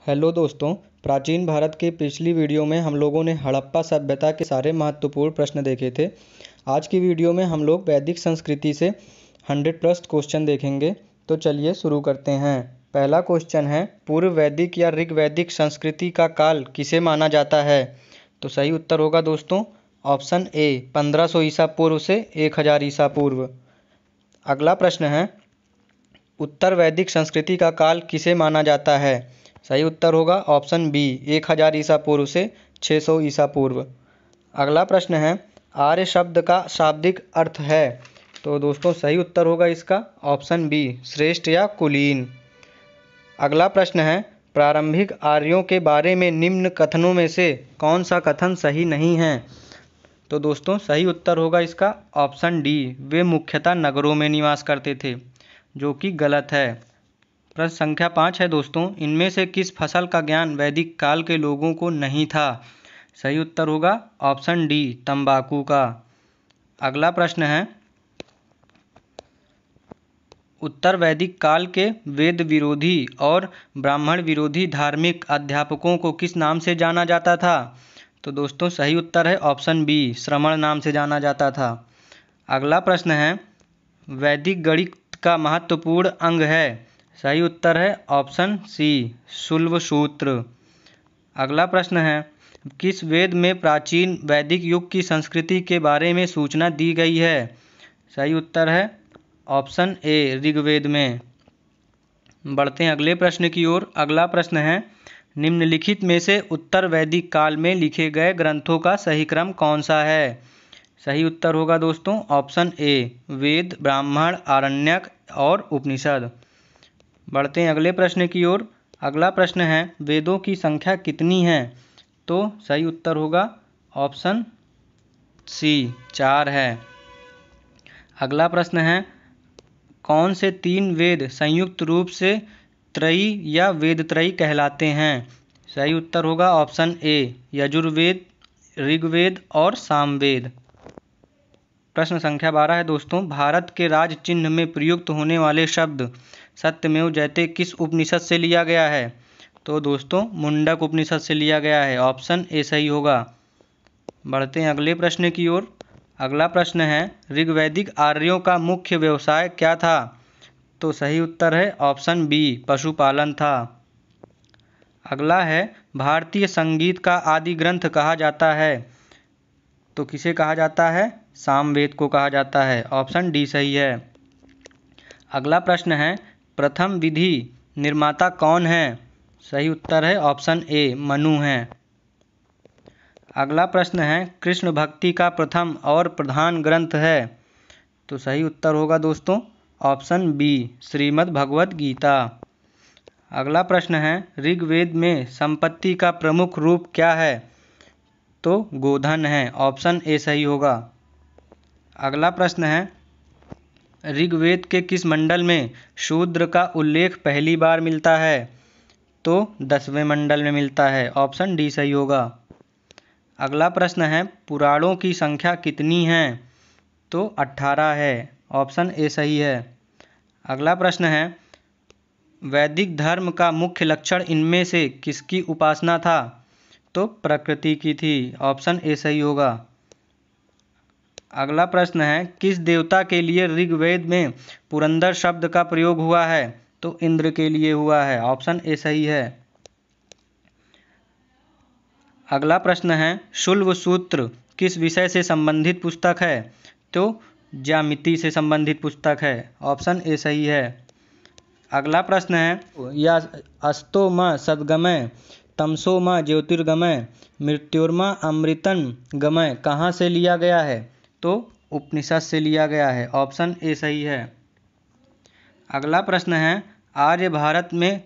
Hello दोस्तों, प्राचीन भारत की पिछली वीडियो में हम लोगों ने हड़प्पा सभ्यता के सारे महत्वपूर्ण प्रश्न देखे थे। आज की वीडियो में हम लोग वैदिक संस्कृति से 100+ क्वेश्चन देखेंगे। तो चलिए शुरू करते हैं। पहला क्वेश्चन है, पूर्व वैदिक या ऋग्वैदिक संस्कृति का काल किसे माना जाता है? तो सही उत्तर होगा दोस्तों ऑप्शन ए 1500 ईसा पूर्व से 1000 ईसा पूर्व। अगला प्रश्न है, उत्तर वैदिक संस्कृति का काल किसे माना जाता है? सही उत्तर होगा ऑप्शन बी 1000 ईसा पूर्व से 600 ईसा पूर्व। अगला प्रश्न है, आर्य शब्द का शाब्दिक अर्थ है? तो दोस्तों सही उत्तर होगा इसका ऑप्शन बी श्रेष्ठ या कुलीन। अगला प्रश्न है, प्रारंभिक आर्यों के बारे में निम्न कथनों में से कौन सा कथन सही नहीं है? तो दोस्तों सही उत्तर होगा इसका ऑप्शन डी वे मुख्यतः नगरों में निवास करते थे, जो कि गलत है। प्रश्न संख्या 5 है दोस्तों, इनमें से किस फसल का ज्ञान वैदिक काल के लोगों को नहीं था? सही उत्तर होगा ऑप्शन डी तंबाकू का। अगला प्रश्न है, उत्तर वैदिक काल के वेद विरोधी और ब्राह्मण विरोधी धार्मिक अध्यापकों को किस नाम से जाना जाता था? तो दोस्तों सही उत्तर है ऑप्शन बी श्रमण नाम से जाना जाता था। अगला प्रश्न है, वैदिक गणित का महत्वपूर्ण अंग है? सही उत्तर है ऑप्शन सी शुल्ब सूत्र। अगला प्रश्न है, किस वेद में प्राचीन वैदिक युग की संस्कृति के बारे में सूचना दी गई है? सही उत्तर है ऑप्शन ए ऋग्वेद में। बढ़ते हैं अगले प्रश्न की ओर। अगला प्रश्न है, निम्नलिखित में से उत्तर वैदिक काल में लिखे गए ग्रंथों का सही क्रम कौन सा है? सही उत्तर होगा दोस्तों ऑप्शन ए वेद, ब्राह्मण, आरण्यक और उपनिषद। बढ़ते हैं अगले प्रश्न की ओर। अगला प्रश्न है, वेदों की संख्या कितनी है? तो सही उत्तर होगा ऑप्शन सी 4 है। अगला प्रश्न है, कौन से 3 वेद संयुक्त रूप से त्रयी या वेदत्रयी कहलाते हैं? सही उत्तर होगा ऑप्शन ए यजुर्वेद, ऋग्वेद और सामवेद। प्रश्न संख्या 12 है दोस्तों, भारत के राज चिन्ह में प्रयुक्त होने वाले शब्द सत्यमेव जयते किस उपनिषद से लिया गया है? तो दोस्तों मुंडक उपनिषद से लिया गया है, ऑप्शन ए सही होगा। बढ़ते हैं अगले प्रश्न की ओर। अगला प्रश्न है, ऋग्वैदिक आर्यों का मुख्य व्यवसाय क्या था? तो सही उत्तर है ऑप्शन बी पशुपालन था। अगला है, भारतीय संगीत का आदि ग्रंथ कहा जाता है? तो किसे कहा जाता है? सामवेद को कहा जाता है, ऑप्शन डी सही है। अगला प्रश्न है, प्रथम विधि निर्माता कौन है? सही उत्तर है ऑप्शन ए मनु है। अगला प्रश्न है, कृष्ण भक्ति का प्रथम और प्रधान ग्रंथ है? तो सही उत्तर होगा दोस्तों ऑप्शन बी श्रीमद् भगवत गीता। अगला प्रश्न है, ऋग्वेद में संपत्ति का प्रमुख रूप क्या है? तो गोधन है, ऑप्शन ए सही होगा। अगला प्रश्न है, ऋग्वेद के किस मंडल में शूद्र का उल्लेख पहली बार मिलता है? तो 10वें मंडल में मिलता है, ऑप्शन डी सही होगा। अगला प्रश्न है, पुराणों की संख्या कितनी है? तो 18 है, ऑप्शन ए सही है। अगला प्रश्न है, वैदिक धर्म का मुख्य लक्षण इनमें से किसकी उपासना था? तो प्रकृति की थी, ऑप्शन ए सही होगा। अगला प्रश्न है, किस देवता के लिए ऋग्वेद में पुरंदर शब्द का प्रयोग हुआ है? तो इंद्र के लिए हुआ है, ऑप्शन ए सही है। अगला प्रश्न है, शुल्ब सूत्र किस विषय से संबंधित पुस्तक है? तो ज्यामिति से संबंधित पुस्तक है, ऑप्शन ए सही है। अगला प्रश्न है, या अस्तो म सद्गमय तमसो म ज्योतिर्गमय मृत्योर्मा अमृतन गमय कहाँ से लिया गया है? तो उपनिषद से लिया गया है, ऑप्शन ए सही है। अगला प्रश्न है, आर्य भारत में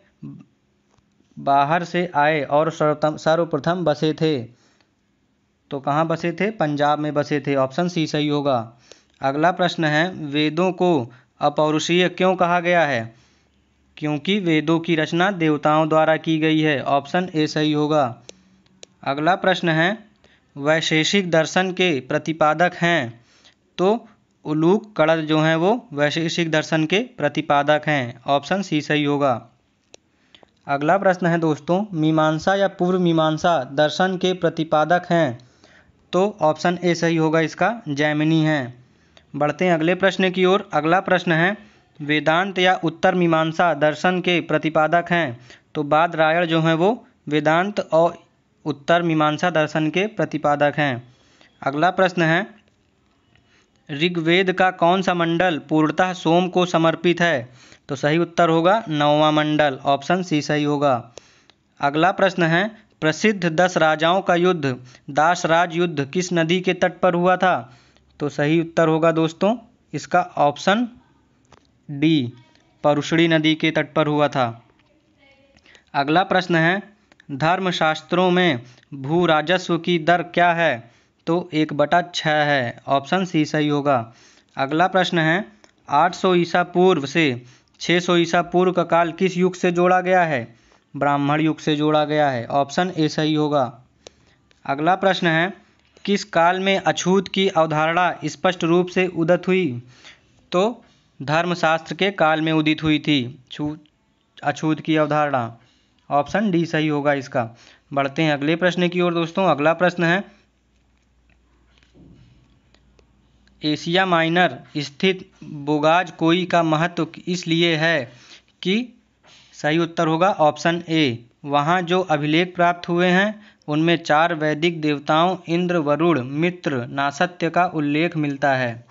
बाहर से आए और सर्वप्रथम बसे थे? तो कहाँ बसे थे? पंजाब में बसे थे, ऑप्शन सी सही होगा। अगला प्रश्न है, वेदों को अपौरुषीय क्यों कहा गया है? क्योंकि वेदों की रचना देवताओं द्वारा की गई है, ऑप्शन ए सही होगा। अगला प्रश्न है, वैशेषिक दर्शन के प्रतिपादक हैं? तो उलूक कणद जो हैं वो वैशेषिक दर्शन के प्रतिपादक हैं, ऑप्शन सी सही होगा। अगला प्रश्न है दोस्तों, मीमांसा या पूर्व मीमांसा दर्शन के प्रतिपादक हैं? तो ऑप्शन ए सही होगा इसका, जैमिनी हैं। बढ़ते हैं अगले प्रश्न की ओर। अगला प्रश्न है, वेदांत या उत्तर मीमांसा दर्शन के प्रतिपादक हैं? तो बादरायण जो हैं वो वेदांत और उत्तर मीमांसा दर्शन के प्रतिपादक हैं। अगला प्रश्न है, ऋग्वेद का कौन सा मंडल पूर्णतः सोम को समर्पित है? तो सही उत्तर होगा 9वां मंडल, ऑप्शन सी सही होगा। अगला प्रश्न है, प्रसिद्ध 10 राजाओं का युद्ध दासराज युद्ध किस नदी के तट पर हुआ था? तो सही उत्तर होगा दोस्तों इसका ऑप्शन डी, परुशड़ी नदी के तट पर हुआ था। अगला प्रश्न है, धर्मशास्त्रों में भू राजस्व की दर क्या है? तो 1/6 है, ऑप्शन सी सही होगा। अगला प्रश्न है, 800 ईसा पूर्व से 600 ईसा पूर्व का काल किस युग से जोड़ा गया है? ब्राह्मण युग से जोड़ा गया है, ऑप्शन ए सही होगा। अगला प्रश्न है, किस काल में अछूत की अवधारणा स्पष्ट रूप से उदित हुई? तो धर्मशास्त्र के काल में उदित हुई थी अछूत की अवधारणा, ऑप्शन डी सही होगा इसका। बढ़ते हैं अगले प्रश्न की ओर दोस्तों। अगला प्रश्न है, एशिया माइनर स्थित बोगाज कोई का महत्व इसलिए है कि? सही उत्तर होगा ऑप्शन ए, वहाँ जो अभिलेख प्राप्त हुए हैं उनमें 4 वैदिक देवताओं इंद्र, वरुण, मित्र, नासत्य का उल्लेख मिलता है।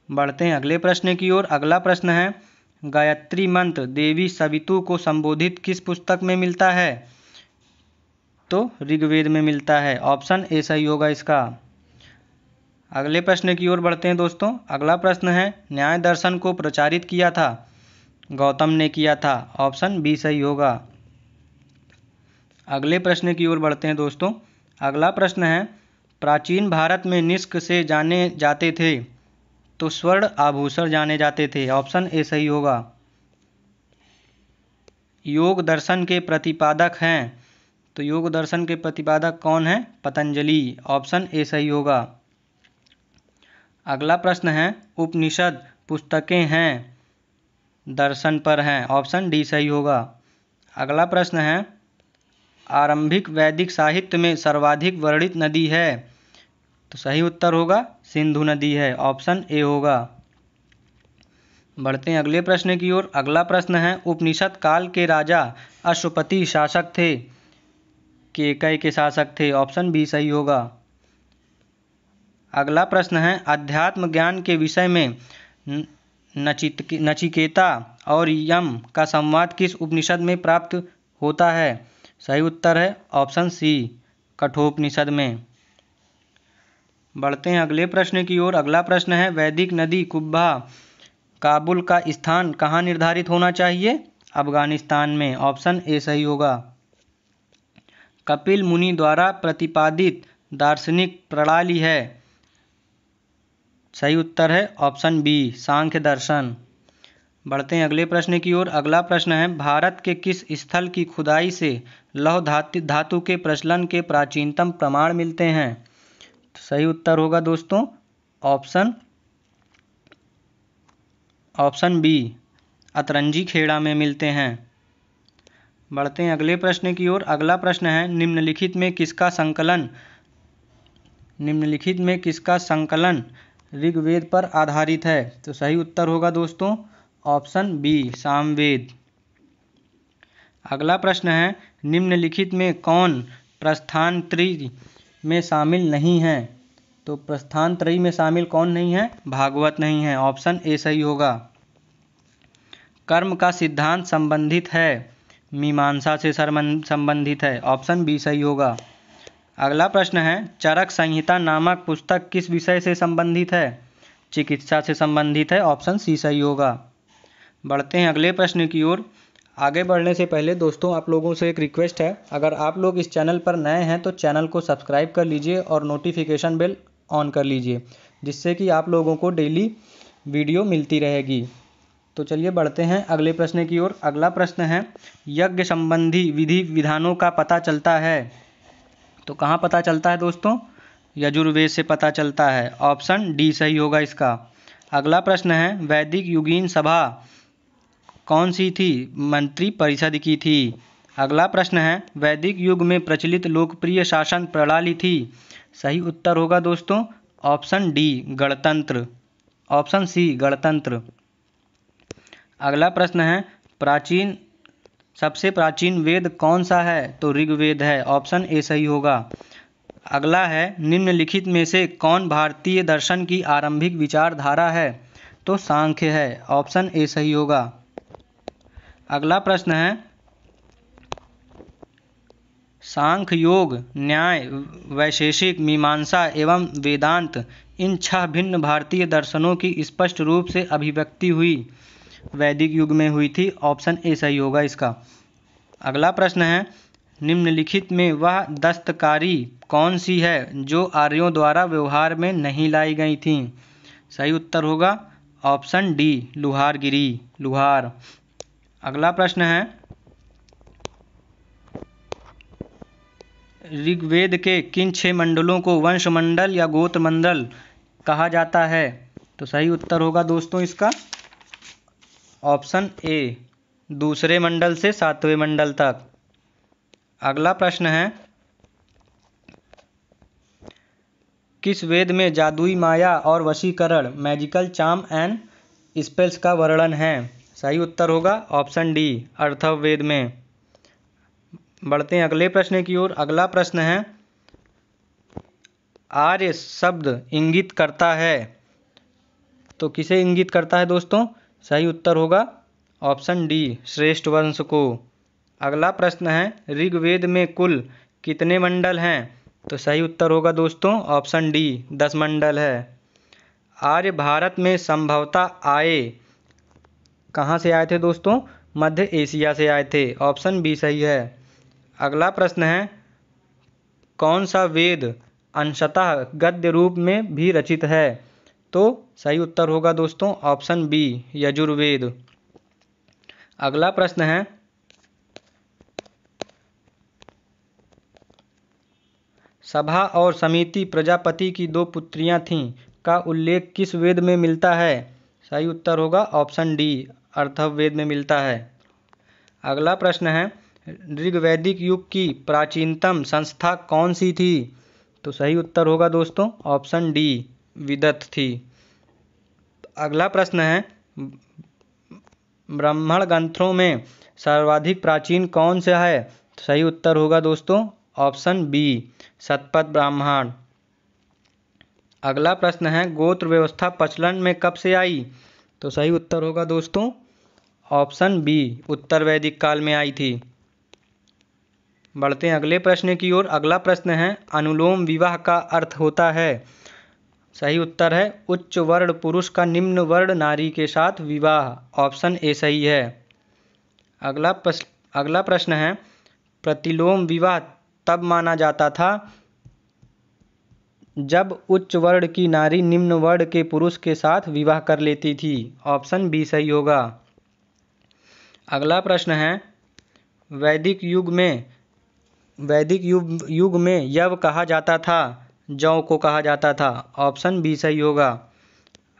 बढ़ते हैं अगले प्रश्न की ओर। अगला प्रश्न है, गायत्री मंत्र देवी सवितु को संबोधित किस पुस्तक में मिलता है? तो ऋग्वेद में मिलता है, ऑप्शन ए सही होगा इसका। अगले प्रश्न की ओर बढ़ते हैं दोस्तों। अगला प्रश्न है, न्याय दर्शन को प्रचारित किया था? गौतम ने किया था, ऑप्शन बी सही होगा। अगले प्रश्न की ओर बढ़ते हैं दोस्तों। अगला प्रश्न है, प्राचीन भारत में निष्क से जाने जाते थे? तो स्वर्ण आभूषण जाने जाते थे, ऑप्शन ए सही होगा। योग दर्शन के प्रतिपादक हैं? तो योग दर्शन के प्रतिपादक कौन है? पतंजलि, ऑप्शन ए सही होगा। अगला प्रश्न है, उपनिषद पुस्तकें हैं दर्शन पर हैं, ऑप्शन डी सही होगा। अगला प्रश्न है, आरंभिक वैदिक साहित्य में सर्वाधिक वर्णित नदी है? तो सही उत्तर होगा सिंधु नदी है, ऑप्शन ए होगा। बढ़ते हैं अगले प्रश्न की ओर। अगला प्रश्न है, उपनिषद काल के राजा अश्वपति शासक थे? केकय के शासक थे, ऑप्शन बी सही होगा। अगला प्रश्न है, अध्यात्म ज्ञान के विषय में नचिकेता और यम का संवाद किस उपनिषद में प्राप्त होता है? सही उत्तर है ऑप्शन सी, कठोपनिषद में। बढ़ते हैं अगले प्रश्न की ओर। अगला प्रश्न है, वैदिक नदी कुब्बा काबुल का स्थान कहाँ निर्धारित होना चाहिए? अफगानिस्तान में, ऑप्शन ए सही होगा। कपिल मुनि द्वारा प्रतिपादित दार्शनिक प्रणाली है? सही उत्तर है ऑप्शन बी, सांख्य दर्शन। बढ़ते हैं अगले प्रश्न की ओर। अगला प्रश्न है, भारत के किस स्थल की खुदाई से लौह धातु के प्रचलन के प्राचीनतम प्रमाण मिलते हैं? तो सही उत्तर होगा दोस्तों ऑप्शन बी, अतरंजी खेड़ा में मिलते हैं। बढ़ते हैं अगले प्रश्न की ओर। अगला प्रश्न है, निम्नलिखित में किसका संकलन ऋग्वेद पर आधारित है? तो सही उत्तर होगा दोस्तों ऑप्शन बी, सामवेद। अगला प्रश्न है, निम्नलिखित में कौन प्रस्थान त्रयी में शामिल नहीं है? तो प्रस्थान त्रयी में शामिल कौन नहीं है? भागवत नहीं है, ऑप्शन ए सही होगा। कर्म का सिद्धांत संबंधित है? मीमांसा से संबंधित है, ऑप्शन बी सही होगा। अगला प्रश्न है, चरक संहिता नामक पुस्तक किस विषय से संबंधित है? चिकित्सा से संबंधित है, ऑप्शन सी सही होगा। बढ़ते हैं अगले प्रश्न की ओर। आगे बढ़ने से पहले दोस्तों आप लोगों से एक रिक्वेस्ट है, अगर आप लोग इस चैनल पर नए हैं तो चैनल को सब्सक्राइब कर लीजिए और नोटिफिकेशन बेल ऑन कर लीजिए, जिससे कि आप लोगों को डेली वीडियो मिलती रहेगी। तो चलिए बढ़ते हैं अगले प्रश्न की ओर। अगला प्रश्न है, यज्ञ संबंधी विधि विधानों का पता चलता है? तो कहाँ पता चलता है दोस्तों? यजुर्वेद से पता चलता है, ऑप्शन डी सही होगा इसका। अगला प्रश्न है, वैदिक युगीन सभा कौन सी थी? मंत्री परिषद की थी। अगला प्रश्न है, वैदिक युग में प्रचलित लोकप्रिय शासन प्रणाली थी? सही उत्तर होगा दोस्तों ऑप्शन डी गणतंत्र, ऑप्शन सी गणतंत्र। अगला प्रश्न है, सबसे प्राचीन वेद कौन सा है? तो ऋग्वेद है, ऑप्शन ए सही होगा। अगला है, निम्नलिखित में से कौन भारतीय दर्शन की आरंभिक विचारधारा है? तो सांख्य है, ऑप्शन ए सही होगा। अगला प्रश्न है, सांख्य, योग, न्याय, वैशेषिक, मीमांसा एवं वेदांत, इन 6 भिन्न भारतीय दर्शनों की स्पष्ट रूप से अभिव्यक्ति हुई वैदिक युग में हुई थी, ऑप्शन ए सही होगा इसका। अगला प्रश्न है, निम्नलिखित में वह दस्तकारी कौन सी है जो आर्यों द्वारा व्यवहार में नहीं लाई गई थी? सही उत्तर होगा ऑप्शन डी लुहारगिरी, लुहार। अगला प्रश्न है, ऋग्वेद के किन 6 मंडलों को वंश मंडल या गोत्र मंडल कहा जाता है? तो सही उत्तर होगा दोस्तों इसका ऑप्शन ए दूसरे मंडल से 7वें मंडल तक। अगला प्रश्न है, किस वेद में जादुई माया और वशीकरण मैजिकल चार्म एंड स्पेल्स का वर्णन है? सही उत्तर होगा ऑप्शन डी अथर्ववेद में। बढ़ते हैं अगले प्रश्न की ओर। अगला प्रश्न है, आर्य शब्द इंगित करता है, तो किसे इंगित करता है दोस्तों? सही उत्तर होगा ऑप्शन डी श्रेष्ठ वंश को। अगला प्रश्न है, ऋग्वेद में कुल कितने मंडल हैं? तो सही उत्तर होगा दोस्तों ऑप्शन डी 10 मंडल है। आर्य भारत में संभवतः आए, कहाँ से आए थे दोस्तों? मध्य एशिया से आए थे, ऑप्शन बी सही है। अगला प्रश्न है, कौन सा वेद अंशतः गद्य रूप में भी रचित है? तो सही उत्तर होगा दोस्तों ऑप्शन बी यजुर्वेद। अगला प्रश्न है, सभा और समिति प्रजापति की 2 पुत्रियां थीं का उल्लेख किस वेद में मिलता है? सही उत्तर होगा ऑप्शन डी अथर्ववेद में मिलता है। अगला प्रश्न है, ऋग्वैदिक युग की प्राचीनतम संस्था कौन सी थी? तो सही उत्तर होगा दोस्तों ऑप्शन डी विदत थी। अगला प्रश्न है, ब्राह्मण ग्रंथों में सर्वाधिक प्राचीन कौन सा है? तो सही उत्तर होगा दोस्तों ऑप्शन बी शतपथ ब्राह्मण। अगला प्रश्न है, गोत्र व्यवस्था प्रचलन में कब से आई? तो सही उत्तर होगा दोस्तों ऑप्शन बी उत्तर वैदिक काल में आई थी। बढ़ते हैं अगले प्रश्न की ओर। अगला प्रश्न है, अनुलोम विवाह का अर्थ होता है? सही उत्तर है उच्च वर्ण पुरुष का निम्न वर्ण नारी के साथ विवाह, ऑप्शन ए सही है। अगला प्रश्न है, प्रतिलोम विवाह तब माना जाता था जब उच्च वर्ण की नारी निम्न वर्ण के पुरुष के साथ विवाह कर लेती थी, ऑप्शन बी सही होगा। अगला प्रश्न है, वैदिक युग में यव कहा जाता था, जौ को कहा जाता था, ऑप्शन बी सही होगा।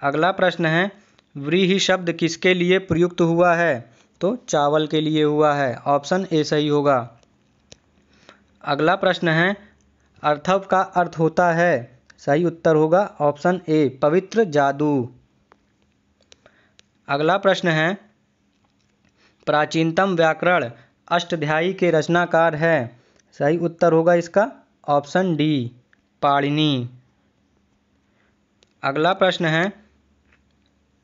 अगला प्रश्न है, व्रीहि शब्द किसके लिए प्रयुक्त हुआ है? तो चावल के लिए हुआ है, ऑप्शन ए सही होगा। अगला प्रश्न है, अर्थव का अर्थ होता है? सही उत्तर होगा ऑप्शन ए पवित्र जादू। अगला प्रश्न है, प्राचीनतम व्याकरण अष्टाध्यायी के रचनाकार है? सही उत्तर होगा इसका ऑप्शन डी पाणिनि। अगला प्रश्न है,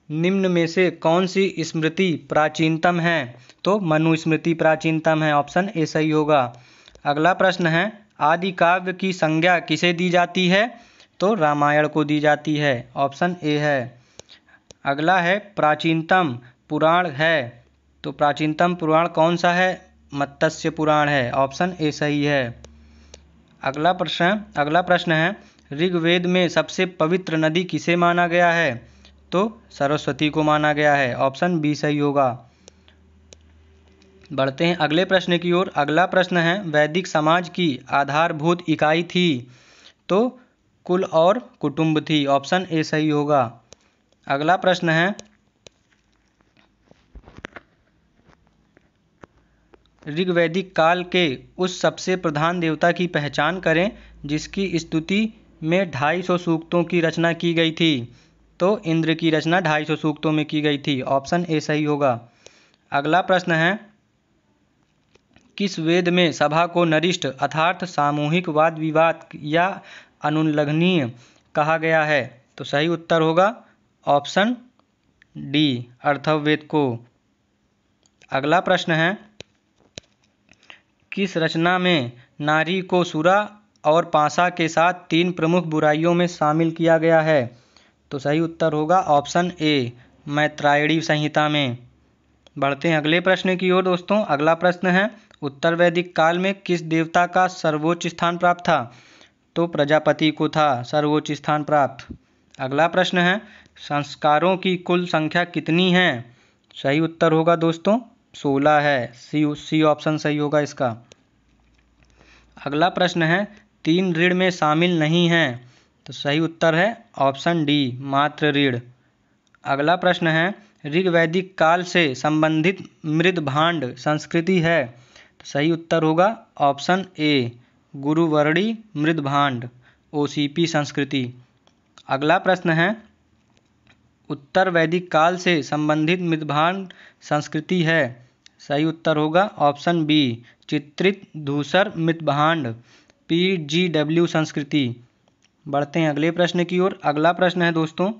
निम्न में से कौन सी स्मृति प्राचीनतम है? तो मनुस्मृति प्राचीनतम है, ऑप्शन ए सही होगा। अगला प्रश्न है, आदि काव्य की संज्ञा किसे दी जाती है? तो रामायण को दी जाती है, ऑप्शन ए है। अगला है, प्राचीनतम पुराण है, तो प्राचीनतम पुराण कौन सा है? मत्स्य पुराण है, ऑप्शन ए सही है। अगला प्रश्न है, ऋग्वेद में सबसे पवित्र नदी किसे माना गया है? तो सरस्वती को माना गया है, ऑप्शन बी सही होगा। बढ़ते हैं अगले प्रश्न की ओर। अगला प्रश्न है, वैदिक समाज की आधारभूत इकाई थी? तो कुल और कुटुंब थी, ऑप्शन ए सही होगा। अगला प्रश्न है, ऋग्वैदिक काल के उस सबसे प्रधान देवता की पहचान करें जिसकी स्तुति में 250 सूक्तों की रचना की गई थी। तो इंद्र की रचना 250 सूक्तों में की गई थी। ऑप्शन ए सही होगा। अगला प्रश्न है, किस वेद में सभा को नरिष्ठ अर्थात सामूहिक वाद विवाद या अनुल्लंघनीय कहा गया है? तो सही उत्तर होगा ऑप्शन डी, अथर्ववेद को। अगला प्रश्न है, किस रचना में नारी को सुरा और पाशा के साथ 3 प्रमुख बुराइयों में शामिल किया गया है? तो सही उत्तर होगा ऑप्शन ए, मैत्रायणी संहिता में। बढ़ते हैं अगले प्रश्न की ओर दोस्तों। अगला प्रश्न है, उत्तर वैदिक काल में किस देवता का सर्वोच्च स्थान प्राप्त था? तो प्रजापति को था सर्वोच्च स्थान प्राप्त। अगला प्रश्न है, संस्कारों की कुल संख्या कितनी है? सही उत्तर होगा दोस्तों 16 है। सी ऑप्शन सही होगा इसका। अगला प्रश्न है, 3 ऋण में शामिल नहीं हैं? तो सही उत्तर है ऑप्शन डी, मात्र ऋण। अगला प्रश्न है, ऋग्वैदिक काल से संबंधित मृद भांड संस्कृति है? तो सही उत्तर होगा ऑप्शन ए, गुरुवर्णी मृद भांड OCP संस्कृति। अगला प्रश्न है, उत्तर वैदिक काल से संबंधित मृद भांड संस्कृति है? सही उत्तर होगा ऑप्शन बी, चित्रित धूसर मृद भांड PGW संस्कृति। बढ़ते हैं अगले प्रश्न की ओर। अगला प्रश्न है दोस्तों,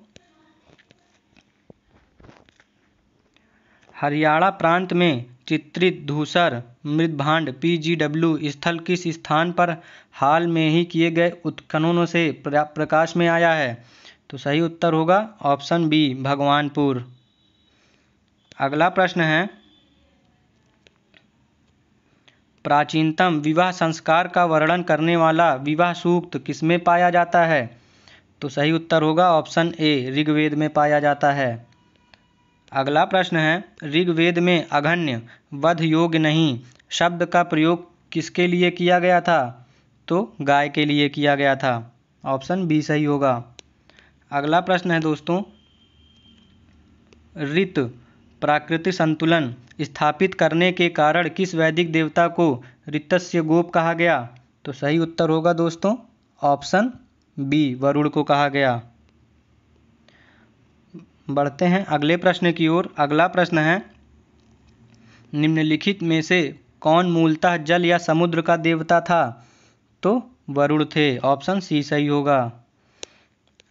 हरियाणा प्रांत में चित्रित धूसर मृदभांड PGW स्थल किस स्थान पर हाल में ही किए गए उत्खननों से प्रकाश में आया है? तो सही उत्तर होगा ऑप्शन बी, भगवानपुर। अगला प्रश्न है, प्राचीनतम विवाह संस्कार का वर्णन करने वाला विवाह सूक्त किसमें पाया जाता है? तो सही उत्तर होगा ऑप्शन ए, ऋग्वेद में पाया जाता है। अगला प्रश्न है, ऋग्वेद में अघन्य वध योग्य नहीं शब्द का प्रयोग किसके लिए किया गया था? तो गाय के लिए किया गया था। ऑप्शन बी सही होगा। अगला प्रश्न है दोस्तों, ऋत प्राकृतिक संतुलन स्थापित करने के कारण किस वैदिक देवता को ऋतस्य गोप कहा गया? तो सही उत्तर होगा दोस्तों ऑप्शन बी, वरुण को कहा गया। बढ़ते हैं अगले प्रश्न की ओर। अगला प्रश्न है, निम्नलिखित में से कौन मूलतः जल या समुद्र का देवता था? तो वरुण थे। ऑप्शन सी सही होगा।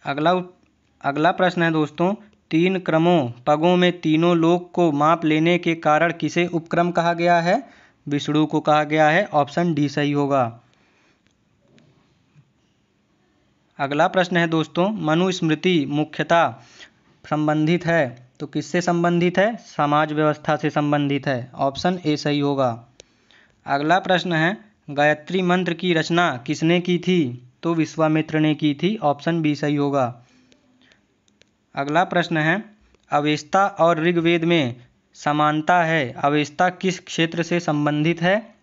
अगला प्रश्न है दोस्तों, 3 क्रमों पगों में तीनों लोक को माप लेने के कारण किसे उपक्रम कहा गया है? विष्णु को कहा गया है। ऑप्शन डी सही होगा। अगला प्रश्न है दोस्तों, मनुस्मृति मुख्यतः संबंधित है? तो किससे संबंधित है? समाज व्यवस्था से संबंधित है। ऑप्शन ए सही होगा। अगला प्रश्न है, गायत्री मंत्र की रचना किसने की थी? तो विश्वामित्र ने की थी। ऑप्शन बी सही होगा। अगला प्रश्न है, अवेस्ता और ऋग्वेद में समानता है, अवेस्ता किस क्षेत्र से संबंधित है?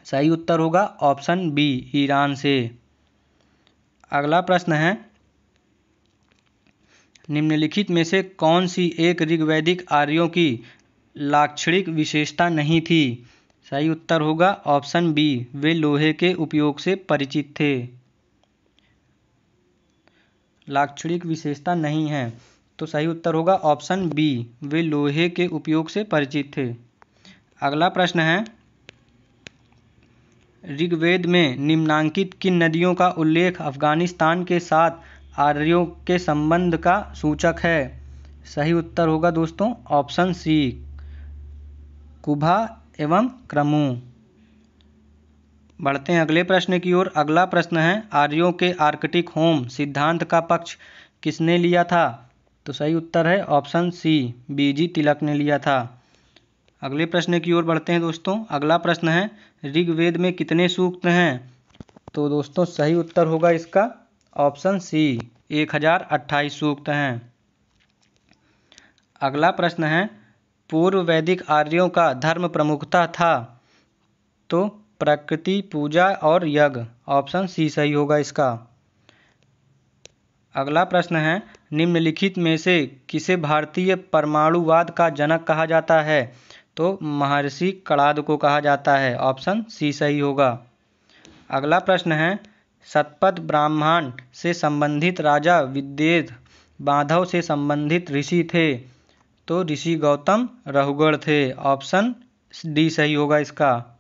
सही उत्तर होगा ऑप्शन बी, ईरान से। अगला प्रश्न है, निम्नलिखित में से कौन सी एक ऋग्वैदिक आर्यों की लाक्षणिक विशेषता नहीं थी? सही उत्तर होगा ऑप्शन बी, वे लोहे के उपयोग से परिचित थे। लाक्षणिक विशेषता नहीं है तो सही उत्तर होगा ऑप्शन बी, वे लोहे के उपयोग से परिचित थे। अगला प्रश्न है, ऋग्वेद में निम्नांकित किन नदियों का उल्लेख अफगानिस्तान के साथ आर्यों के संबंध का सूचक है? सही उत्तर होगा दोस्तों ऑप्शन सी, कुभा एवं क्रमु। बढ़ते हैं अगले प्रश्न की ओर। अगला प्रश्न है, आर्यों के आर्कटिक होम सिद्धांत का पक्ष किसने लिया था? तो सही उत्तर है ऑप्शन सी, बीजी तिलक ने लिया था। अगले प्रश्न की ओर बढ़ते हैं दोस्तों। अगला प्रश्न है, ऋग्वेद में कितने सूक्त हैं? तो दोस्तों सही उत्तर होगा इसका ऑप्शन सी, 1028 सूक्त हैं। अगला प्रश्न है, पूर्व वैदिक आर्यों का धर्म प्रमुखता था? तो प्रकृति पूजा और यज्ञ। ऑप्शन सी सही होगा इसका। अगला प्रश्न है, निम्नलिखित में से किसे भारतीय परमाणुवाद का जनक कहा जाता है? तो महर्षि कणाद को कहा जाता है। ऑप्शन सी सही होगा। अगला प्रश्न है, शतपथ ब्राह्मण से संबंधित राजा विद्येध बांधव से संबंधित ऋषि थे। तो ऋषि गौतम रहुगढ़ थे। ऑप्शन डी सही होगा इसका।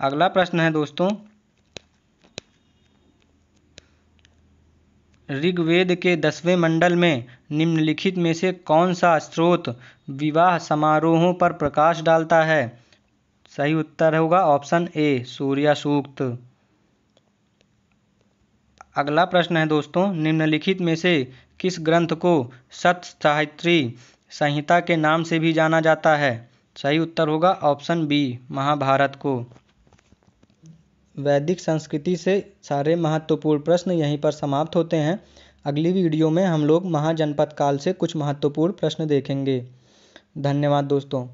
अगला प्रश्न है दोस्तों, ऋग्वेद के 10वें मंडल में निम्नलिखित में से कौन सा स्रोत विवाह समारोहों पर प्रकाश डालता है? सही उत्तर होगा ऑप्शन ए सूर्या सूक्त। अगला प्रश्न है दोस्तों, निम्नलिखित में से किस ग्रंथ को सतसाहित्री संहिता के नाम से भी जाना जाता है? सही उत्तर होगा ऑप्शन बी महाभारत को। वैदिक संस्कृति से सारे महत्वपूर्ण प्रश्न यहीं पर समाप्त होते हैं। अगली वीडियो में हम लोग महाजनपद काल से कुछ महत्वपूर्ण प्रश्न देखेंगे। धन्यवाद दोस्तों।